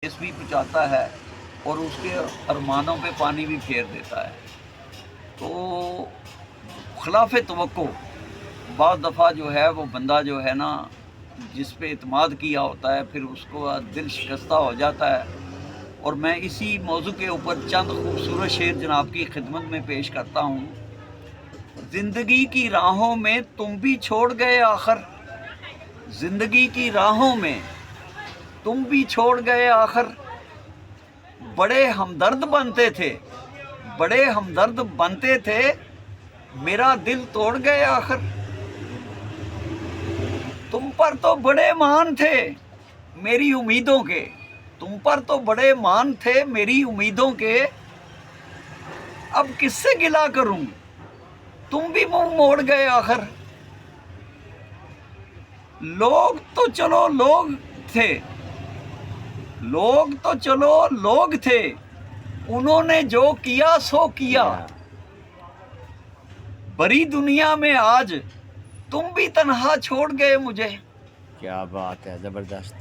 ठेस भी पहुँचाता है और उसके अरमानों पे पानी भी फेर देता है। तो खिलाफ़ तवक्को बाद दफ़ा जो है वो बंदा जो है ना, जिस पे इत्माद किया होता है, फिर उसको दिल शिकस्ता हो जाता है। और मैं इसी मौजू के ऊपर चंद खूबसूरत शेर जनाब की खिदमत में पेश करता हूँ। ज़िंदगी की राहों में तुम भी छोड़ गए आखिर, ज़िंदगी की राहों में तुम भी छोड़ गए आखिर। बड़े हमदर्द बनते थे, बड़े हमदर्द बनते थे, मेरा दिल तोड़ गए आखिर। तुम पर तो बड़े मान थे मेरी उम्मीदों के, तुम पर तो बड़े मान थे मेरी उम्मीदों के। अब किससे गिला करूं, तुम भी मुंह मोड़ गए आखिर। लोग तो चलो लोग थे, लोग तो चलो लोग थे, उन्होंने जो किया सो किया। बड़ी दुनिया में आज तुम भी तन्हा छोड़ गए मुझे। क्या बात है, ज़बरदस्त।